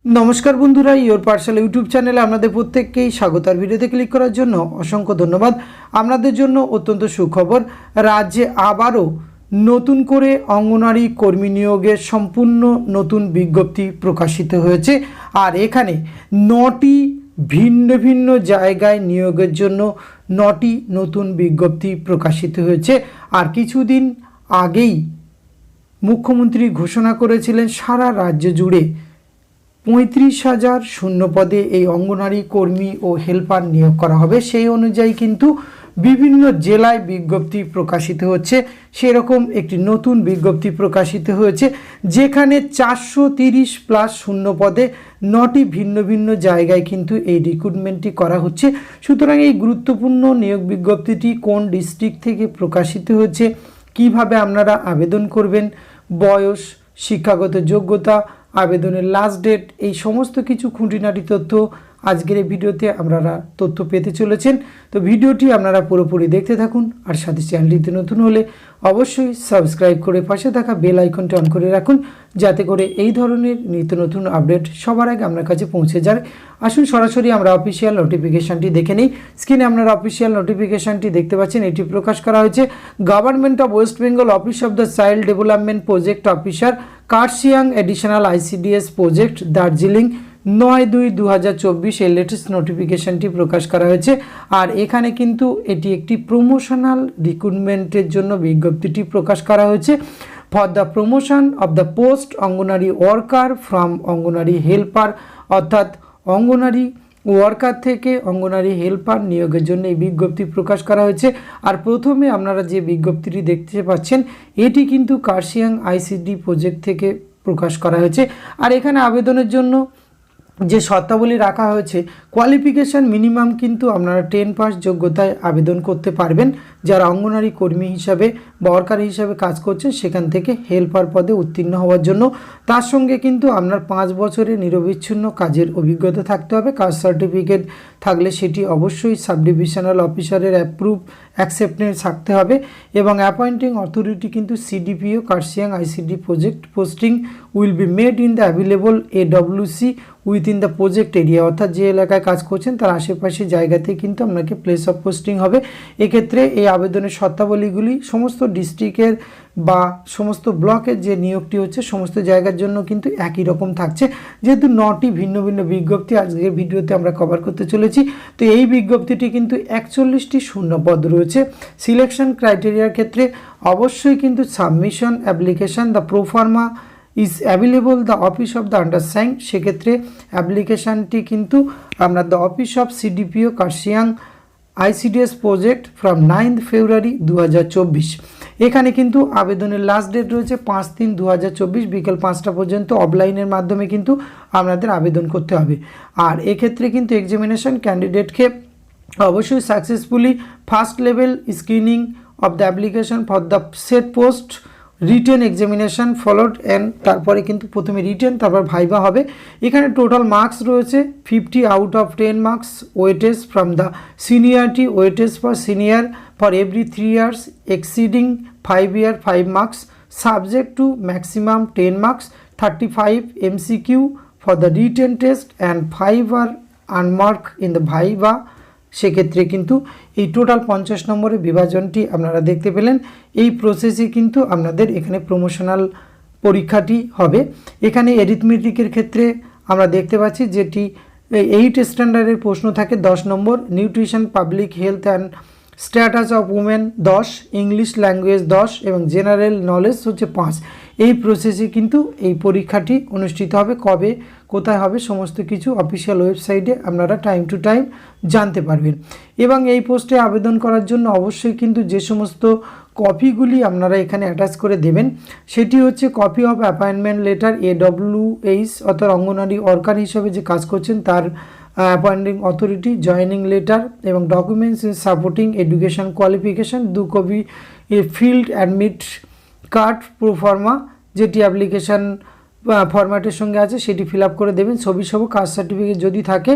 নমস্কার বন্ধুরা, your Pathsala YouTube চ্যানেলে আপনাদের প্রত্যেককেই স্বাগত। আর ভিডিওতে ক্লিক করার জন্য অসংখ্য ধন্যবাদ। আপনাদের জন্য অত্যন্ত সুখবর, রাজ্যে আবারও নতুন করে অঙ্গনওয়াড়ি কর্মী নিয়োগের সম্পূর্ণ নতুন বিজ্ঞপ্তি প্রকাশিত হয়েছে। আর এখানে 9টি ভিন্ন ভিন্ন জায়গায় নিয়োগের জন্য 9টি নতুন বিজ্ঞপ্তি প্রকাশিত হয়েছে। আর কিছুদিন আগেই মুখ্যমন্ত্রী ঘোষণা করেছিলেন সারা রাজ্য জুড়ে 35,000 শূন্য পদে এই অঙ্গনওয়াড়ি কর্মী ও হেল্পার নিয়োগ করা হবে। সেই অনুযায়ী কিন্তু বিভিন্ন জেলায় বিজ্ঞপ্তি প্রকাশিত হচ্ছে। সেরকম একটি নতুন বিজ্ঞপ্তি প্রকাশিত হয়েছে, যেখানে 430+ শূন্য পদে 9টি ভিন্ন ভিন্ন জায়গায় কিন্তু এই রিক্রুটমেন্টটি করা হচ্ছে। সুতরাং এই গুরুত্বপূর্ণ নিয়োগ বিজ্ঞপ্তিটি কোন ডিস্ট্রিক্ট থেকে প্রকাশিত হচ্ছে, কিভাবে আপনারা আবেদন করবেন, বয়স, শিক্ষাগত যোগ্যতা, আবেদনের লাস্ট ডেট, এই সমস্ত কিছু খুঁটিনাটি তথ্য আজকের এই ভিডিওতে আপনারা তথ্য পেতে চলেছেন। তো ভিডিওটি আপনারা পুরোপুরি দেখতে থাকুন। আর সাথে চ্যানেলটিতে নতুন হলে অবশ্যই সাবস্ক্রাইব করে পাশে থাকা বেল আইকনটি অন করে রাখুন, যাতে করে এই ধরনের নিত্য নতুন আপডেট সবার আগে আপনার কাছে পৌঁছে যায়। আসুন সরাসরি আমরা অফিসিয়াল নোটিফিকেশানটি দেখে নিই। স্ক্রিনে আপনারা অফিসিয়াল নোটিফিকেশানটি দেখতে পাচ্ছেন। এটি প্রকাশ করা হয়েছে government of West Bengal, office of the child development project officer, Kurseong additional ICDS project, Darjeeling, 9/2/2024 এই লেটেস্ট নোটিফিকেশানটি প্রকাশ করা হয়েছে। আর এখানে কিন্তু এটি একটি প্রমোশনাল রিক্রুটমেন্টের জন্য বিজ্ঞপ্তিটি প্রকাশ করা হয়েছে। For the promotion of the post anganwadi worker from anganwadi helper, অর্থাৎ অঙ্গনওয়াড়ি ওয়ার্কার থেকে অঙ্গনওয়াড়ি হেল্পার নিয়োগের জন্য এই বিজ্ঞপ্তি প্রকাশ করা হয়েছে। আর প্রথমে আপনারা যে বিজ্ঞপ্তিটি দেখতে পাচ্ছেন, এটি কিন্তু কার্শিয়াং ICD প্রজেক্ট থেকে প্রকাশ করা হয়েছে। আর এখানে আবেদনের জন্য যে শর্তাবলী রাখা হয়েছে, কোয়ালিফিকেশান মিনিমাম কিন্তু আপনারা 10 পাস যোগ্যতায় আবেদন করতে পারবেন যারা অঙ্গনওয়াড়ি কর্মী হিসাবে বা ওয়ার্কার হিসাবে কাজ করছেন, সেখান থেকে হেল্পার পদে উত্তীর্ণ হওয়ার জন্য। তার সঙ্গে কিন্তু আপনার 5 বছরের নিরবিচ্ছিন্ন কাজের অভিজ্ঞতা থাকতে হবে। কাস্ট সার্টিফিকেট থাকলে সেটি অবশ্যই সাব ডিভিশনাল অফিসারের অ্যাকসেপ্টেন্স থাকতে হবে। এবং অ্যাপয়েন্টিং অথরিটি কিন্তু CDPO Kurseong ICD project posting will be made in the available AWC within the project area, অর্থাৎ যে এলাকায় কাজ করছেন তার আশেপাশে জায়গাতেই কিন্তু আপনাকে প্লেস অফ পোস্টিং হবে। এক্ষেত্রে এই আবেদনের শর্তাবলীগুলি সমস্ত ডিস্ট্রিক্টের বা সমস্ত ব্লকের যে নিয়োগটি হচ্ছে সমস্ত জায়গার জন্য কিন্তু একই রকম থাকছে। যেহেতু 9টি ভিন্ন ভিন্ন বিজ্ঞপ্তি আজকের ভিডিওতে আমরা কভার করতে চলেছি, তো এই বিজ্ঞপ্তিটি কিন্তু 41টি শূন্য পদ রয়েছে। সিলেকশন ক্রাইটেরিয়ার ক্ষেত্রে অবশ্যই কিন্তু submission application the proforma is available the office of the undersign. সেক্ষেত্রে অ্যাপ্লিকেশানটি কিন্তু আপনার the office of CDPO Kurseong ICDS project from 9 ফেব্রুয়ারি 2024। এখানে কিন্তু আবেদনের লাস্ট ডেট রয়েছে 5/3/2024 বিকেল 5টা পর্যন্ত। অফলাইনের মাধ্যমে কিন্তু আপনাদের আবেদন করতে হবে। আর এক্ষেত্রে কিন্তু এক্সামিনেশন ক্যান্ডিডেটকে অবশ্যই successfully first level screening of the application for the set post written examination followed and তারপরে কিন্তু প্রথমে রিটেন, তারপর ভাইভা হবে। এখানে টোটাল মার্কস রয়েছে 50 out of 10 marks. Weightage from the seniority, weightage for senior for every 3 years exceeding 5 year 5 marks, subject to maximum 10 marks, 35 MCQ for the written test and 5 are unmark in the viva. সেক্ষেত্রে কিন্তু এই total 50 নম্বরের বিভাজনটি আপনারা দেখতে পেলেন। এই প্রসেসে কিন্তু আপনাদের এখানে প্রমোশনাল পরীক্ষাটি হবে। এখানে এরিথমেটিকের ক্ষেত্রে আমরা দেখতে পাচ্ছি যেটি 8 স্ট্যান্ডার্ডের প্রশ্ন থাকে 10 number, nutrition, public health and status of women 10, English language 10 এবং জেনারেল নলেজ হচ্ছে 5। এই প্রসেসে কিন্তু এই পরীক্ষাটি অনুষ্ঠিত হবে। কবে কোথায় হবে সমস্ত কিছু অফিসিয়াল ওয়েবসাইটে আপনারা টাইম টু টাইম জানতে পারবেন। এবং এই পোস্টে আবেদন করার জন্য অবশ্যই কিন্তু যে সমস্ত কপিগুলি আপনারা এখানে অ্যাটাচ করে দেবেন, সেটি হচ্ছে copy of appointment letter AWH, অর্থাৎ অঙ্গনওয়াড়ি ওয়ার্কার হিসাবে যে কাজ করছেন তার অ্যাপয়েন্টিং অথরিটি জয়নিং লেটার এবং documents in supporting education qualification 2 copy field admit card proforma, যেটি অ্যাপ্লিকেশান ফরম্যাটের সঙ্গে আছে সেটি ফিল আপ করে দেবেন, ছবি সহ কাস্ট সার্টিফিকেট যদি থাকে,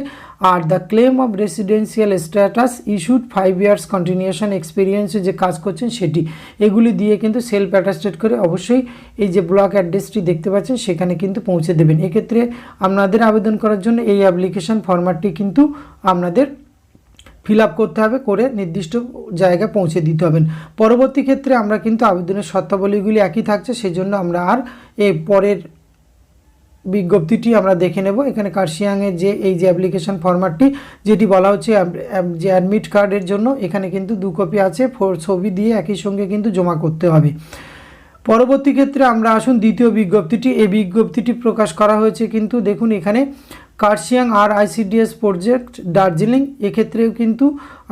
আর the claim of residential status issued 5 years continuation এক্সপিরিয়েন্সে যে কাজ করছেন সেটি, এগুলি দিয়ে কিন্তু সেলফ অ্যাটাস্টেড করে অবশ্যই এই যে ব্লক অ্যাড্রেসটি দেখতে পাচ্ছেন সেখানে কিন্তু পৌঁছে দেবেন। এক্ষেত্রে আপনাদের আবেদন করার জন্য এই অ্যাপ্লিকেশন ফরম্যাটটি কিন্তু আপনাদের ফিল আপ করতে হবে, করে নির্দিষ্ট জায়গায় পৌঁছে দিতে হবেন। পরবর্তী ক্ষেত্রে আমরা কিন্তু আবেদনের শর্তাবলীগুলি একই থাকছে, সেজন্য আমরা আর এই পরের বিজ্ঞপ্তিটি আমরা দেখে নেব। এখানে কার্শিয়াংয়ের যে এই যে অ্যাপ্লিকেশন ফরম্যাটটি যেটি বলা হচ্ছে যে অ্যাডমিট কার্ডের জন্য, এখানে কিন্তু 2 কপি আছে, ছবি দিয়ে একই সঙ্গে কিন্তু জমা করতে হবে। পরবর্তী ক্ষেত্রে আমরা আসুন দ্বিতীয় বিজ্ঞপ্তিটি। এই বিজ্ঞপ্তিটি প্রকাশ করা হয়েছে কিন্তু দেখুন এখানে কার্শিয়াং আর আইসিডিএস প্রজেক্ট দার্জিলিং, এক্ষেত্রেও কিন্তু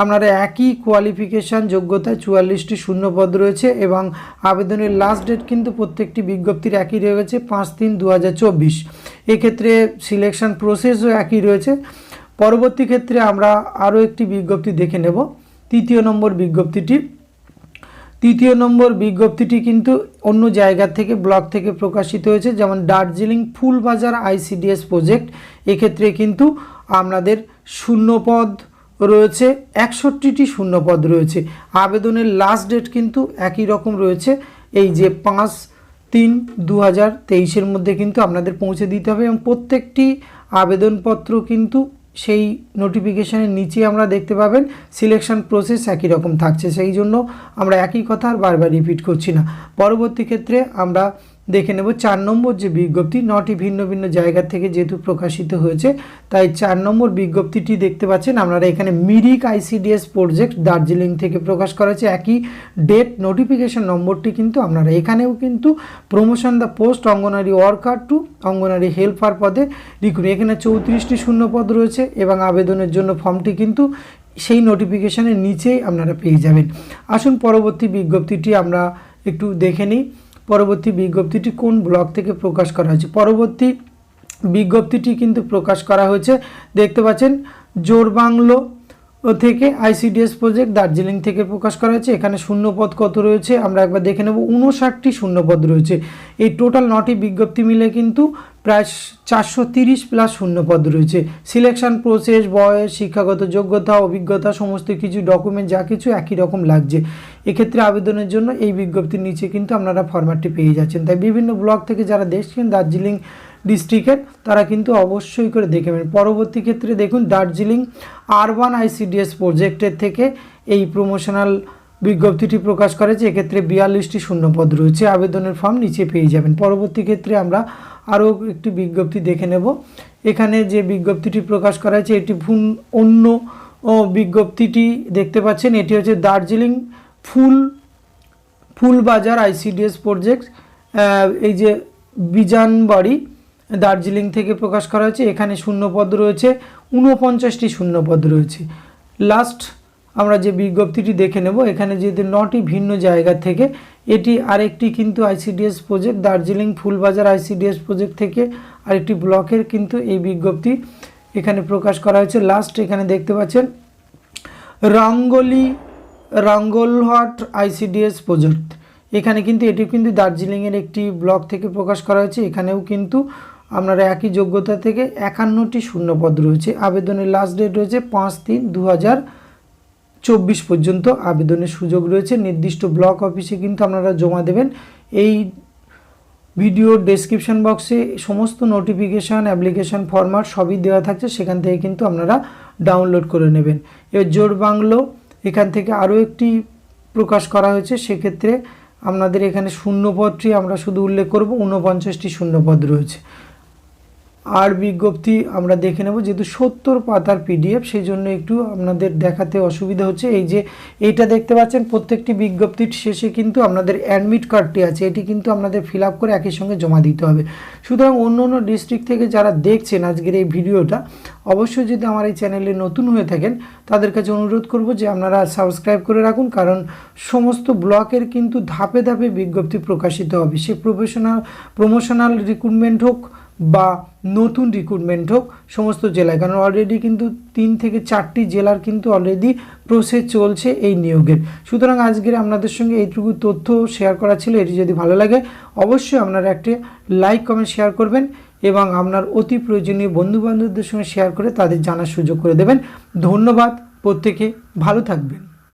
আপনারা একই কোয়ালিফিকেশান যোগ্যতায় 44টি শূন্যপদ রয়েছে এবং আবেদনের লাস্ট ডেট কিন্তু প্রত্যেকটি বিজ্ঞপ্তির একই রয়েছে 5/3/2024। এক্ষেত্রে সিলেকশন প্রসেসও একই রয়েছে। পরবর্তী ক্ষেত্রে আমরা আরও একটি বিজ্ঞপ্তি দেখে নেব, তৃতীয় নম্বর বিজ্ঞপ্তিটি কিন্তু অন্য জায়গা থেকে ব্লক থেকে প্রকাশিত হয়েছে, যেমন দার্জিলিং ফুলবাজার আইসিডিএস প্রজেক্ট। এক্ষেত্রে কিন্তু আপনাদের শূন্যপদ রয়েছে 61টি শূন্যপদ রয়েছে। আবেদনের লাস্ট ডেট কিন্তু একই রকম রয়েছে, এই যে 5/3/2023 মধ্যে কিন্তু আপনাদের পৌঁছে দিতে হবে এবং প্রত্যেকটি আবেদনপত্র কিন্তু সেই নোটিফিকেশানের নিচে আমরা দেখতে পাবেন সিলেকশন প্রসেস একই রকম থাকছে, সেই জন্য আমরা একই কথা আর বারবার রিপিট করছি না। পরবর্তী ক্ষেত্রে আমরা দেখে নেব 4 নম্বর যে বিজ্ঞপ্তি, 9টি ভিন্ন ভিন্ন জায়গা থেকে যেহেতু প্রকাশিত হয়েছে তাই 4 নম্বর বিজ্ঞপ্তিটি দেখতে পাচ্ছেন আপনারা এখানে মিরিক আইসিডিএস প্রজেক্ট দার্জিলিং থেকে প্রকাশ করা হয়েছে। একই ডেট, নোটিফিকেশন নম্বরটি কিন্তু আপনারা এখানেও কিন্তু promotion the post anganwadi worker two anganwadi helper পদে লিখুন। এখানে 34টি শূন্যপদ রয়েছে এবং আবেদনের জন্য ফর্মটি কিন্তু সেই নোটিফিকেশনের নিচেই আপনারা পেয়ে যাবেন। আসুন পরবর্তী বিজ্ঞপ্তিটি আমরা একটু দেখে নিই। পরবর্তী বিজ্ঞপ্তিটি কোন ব্লক থেকে প্রকাশ করা হয়েছে। পরবর্তী বিজ্ঞপ্তিটি কিন্তু প্রকাশ করা হয়েছে দেখতে পাচ্ছেন জোরবাংলো থেকে আইসিডিএস প্রজেক্ট দার্জিলিং থেকে প্রকাশ করা হয়েছে। এখানে শূন্যপদ কত রয়েছে আমরা একবার দেখে নেব, 59টি শূন্যপদ রয়েছে। এই টোটাল 9টি বিজ্ঞপ্তি মিলে কিন্তু প্রায় 430 প্লাস শূন্যপদ রয়েছে। সিলেকশন প্রসেস, বয়স, শিক্ষাগত যোগ্যতা, অভিজ্ঞতা, সমস্ত কিছু ডকুমেন্ট যা কিছু একই রকম লাগছে। এক্ষেত্রে আবেদনের জন্য এই বিজ্ঞপ্তির নিচে কিন্তু আপনারা ফরম্যাটটি পেয়ে যাচ্ছেন। তাই বিভিন্ন ব্লক থেকে যারা দেখছেন দার্জিলিং ডিস্ট্রিক্টের তারা কিন্তু অবশ্যই করে দেখবেন। পরবর্তী ক্ষেত্রে দেখুন দার্জিলিং আরবান আইসিডিএস প্রজেক্টের থেকে এই প্রমোশনাল বিজ্ঞপ্তিটি প্রকাশ করেছে। এক্ষেত্রে 42টি শূন্যপদ রয়েছে, আবেদনের ফর্ম নিচে পেয়ে যাবেন। পরবর্তী ক্ষেত্রে আমরা আরও একটি বিজ্ঞপ্তি দেখে নেব। এখানে যে বিজ্ঞপ্তিটি প্রকাশ করা হয়েছে এটি অন্য বিজ্ঞপ্তিটি দেখতে পাচ্ছেন, এটি হচ্ছে দার্জিলিং ফুলবাজার আইসিডিএস প্রজেক্ট, এই যে বিজানবাড়ি দার্জিলিং থেকে প্রকাশ করা হয়েছে। এখানে শূন্যপদ রয়েছে 49টি শূন্যপদ রয়েছে। লাস্ট আমরা যে বিজ্ঞপ্তিটি দেখে নেব, এখানে যেহেতু 9টি ভিন্ন জায়গা থেকে, এটি আরেকটি কিন্তু ICDS project Darjeeling Phulbazar ICDS project থেকে আরেকটি ব্লকের কিন্তু এই বিজ্ঞপ্তি এখানে প্রকাশ করা হয়েছে। লাস্ট এখানে দেখতে পাচ্ছেন রাঙ্গলহাট আইসিডিএস প্রজেক্ট, এখানে কিন্তু এটি কিন্তু দার্জিলিংয়ের একটি ব্লক থেকে প্রকাশ করা হয়েছে। এখানেও কিন্তু আপনারা একই যোগ্যতা থেকে 51টি শূন্যপদ রয়েছে। আবেদনের লাস্ট ডেট রয়েছে 5/3/2024 পর্যন্ত আবেদনের সুযোগ রয়েছে। নির্দিষ্ট ব্লক অফিসে কিন্তু আপনারা জমা দেবেন। এই ভিডিওর ডেসক্রিপশন বক্সে সমস্ত নোটিফিকেশান, অ্যাপ্লিকেশান ফরম্যাট সবই দেওয়া থাকছে, সেখান থেকে কিন্তু আপনারা ডাউনলোড করে নেবেন। এবার জোরবাংলো এখান থেকে আরও একটি প্রকাশ করা হয়েছে, সেক্ষেত্রে আপনাদের এখানে শূন্যপদটি আমরা শুধু উল্লেখ করব, 49টি শূন্যপদ রয়েছে। আর বিজ্ঞপ্তি আমরা দেখে নেব, যেহেতু 70 পাতার পিডিএফ সেই জন্য একটু আপনাদের দেখাতে অসুবিধা হচ্ছে। এই যে এইটা দেখতে পাচ্ছেন প্রত্যেকটি বিজ্ঞপ্তির শেষে কিন্তু আপনাদের অ্যাডমিট কার্ডটি আছে, এটি কিন্তু আপনাদের ফিল আপ করে একই সঙ্গে জমা দিতে হবে। সুতরাং অন্য অন্য ডিস্ট্রিক্ট থেকে যারা দেখছেন আজকের এই ভিডিওটা, অবশ্যই যদি আমার এই চ্যানেলে নতুন হয়ে থাকেন তাদের কাছে অনুরোধ করব যে আপনারা সাবস্ক্রাইব করে রাখুন, কারণ সমস্ত ব্লকের কিন্তু ধাপে ধাপে বিজ্ঞপ্তি প্রকাশিত হবে। সে প্রমোশনাল রিক্রুটমেন্ট হোক বা নতুন রিক্রুটমেন্ট হোক সমস্ত জেলায়, কারণ অলরেডি কিন্তু 3 থেকে 4টি জেলার কিন্তু অলরেডি প্রসেস চলছে এই নিয়োগের। সুতরাং আজকের আপনাদের সঙ্গে এইটুকু তথ্য শেয়ার করা ছিল। এটি যদি ভালো লাগে অবশ্যই আপনারা একটি লাইক কমেন্ট শেয়ার করবেন এবং আপনার অতি প্রয়োজনীয় বন্ধুবান্ধবদের সঙ্গে শেয়ার করে তাদের জানার সুযোগ করে দেবেন। ধন্যবাদ, প্রত্যেকে ভালো থাকবেন।